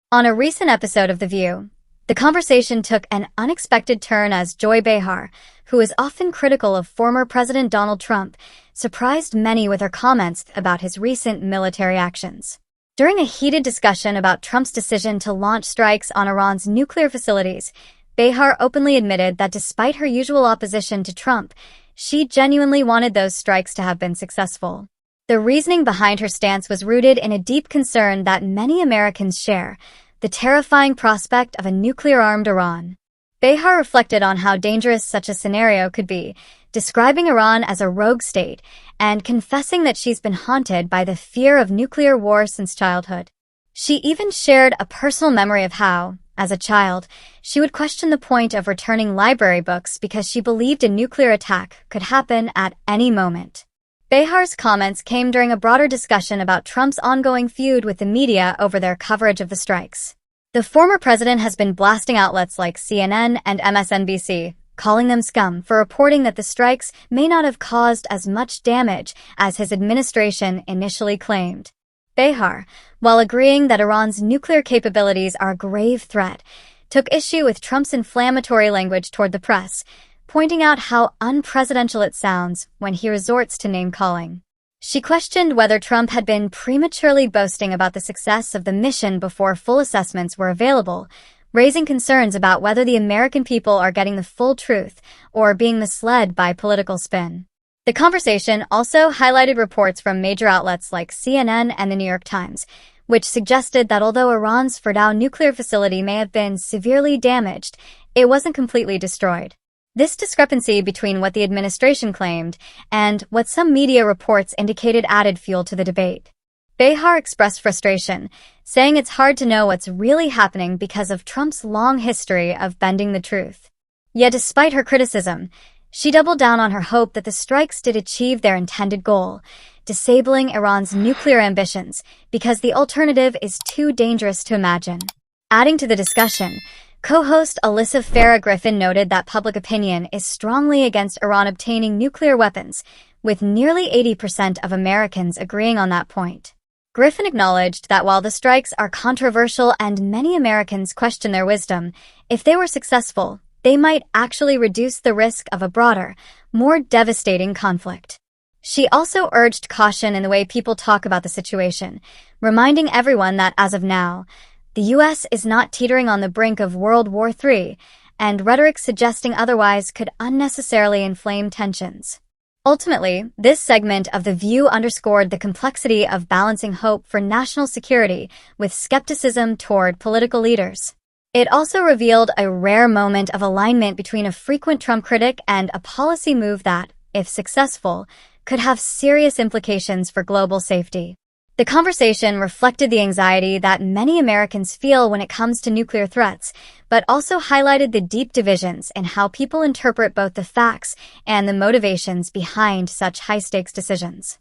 On a recent episode of The View, the conversation took an unexpected turn as Joy Behar, who is often critical of former President Donald Trump, surprised many with her comments about his recent military actions. During a heated discussion about Trump's decision to launch strikes on Iran's nuclear facilities, Behar openly admitted that despite her usual opposition to Trump, she genuinely wanted those strikes to have been successful. The reasoning behind her stance was rooted in a deep concern that many Americans share: the terrifying prospect of a nuclear-armed Iran. Behar reflected on how dangerous such a scenario could be, describing Iran as a rogue state and confessing that she's been haunted by the fear of nuclear war since childhood. She even shared a personal memory of how, as a child, she would question the point of returning library books because she believed a nuclear attack could happen at any moment. Behar's comments came during a broader discussion about Trump's ongoing feud with the media over their coverage of the strikes. The former president has been blasting outlets like CNN and MSNBC, calling them scum for reporting that the strikes may not have caused as much damage as his administration initially claimed. Behar, while agreeing that Iran's nuclear capabilities are a grave threat, took issue with Trump's inflammatory language toward the press, pointing out how unpresidential it sounds when he resorts to name-calling. She questioned whether Trump had been prematurely boasting about the success of the mission before full assessments were available, raising concerns about whether the American people are getting the full truth or being misled by political spin. The conversation also highlighted reports from major outlets like CNN and the New York Times, which suggested that although Iran's Fordow nuclear facility may have been severely damaged, it wasn't completely destroyed. This discrepancy between what the administration claimed and what some media reports indicated added fuel to the debate. Behar expressed frustration, saying it's hard to know what's really happening because of Trump's long history of bending the truth. Yet despite her criticism, she doubled down on her hope that the strikes did achieve their intended goal, disabling Iran's nuclear ambitions, because the alternative is too dangerous to imagine. Adding to the discussion, co-host Alyssa Farah Griffin noted that public opinion is strongly against Iran obtaining nuclear weapons, with nearly 80% of Americans agreeing on that point. Griffin acknowledged that while the strikes are controversial and many Americans question their wisdom, if they were successful, they might actually reduce the risk of a broader, more devastating conflict. She also urged caution in the way people talk about the situation, reminding everyone that as of now, the U.S. is not teetering on the brink of World War III, and rhetoric suggesting otherwise could unnecessarily inflame tensions. Ultimately, this segment of The View underscored the complexity of balancing hope for national security with skepticism toward political leaders. It also revealed a rare moment of alignment between a frequent Trump critic and a policy move that, if successful, could have serious implications for global safety. The conversation reflected the anxiety that many Americans feel when it comes to nuclear threats, but also highlighted the deep divisions in how people interpret both the facts and the motivations behind such high-stakes decisions.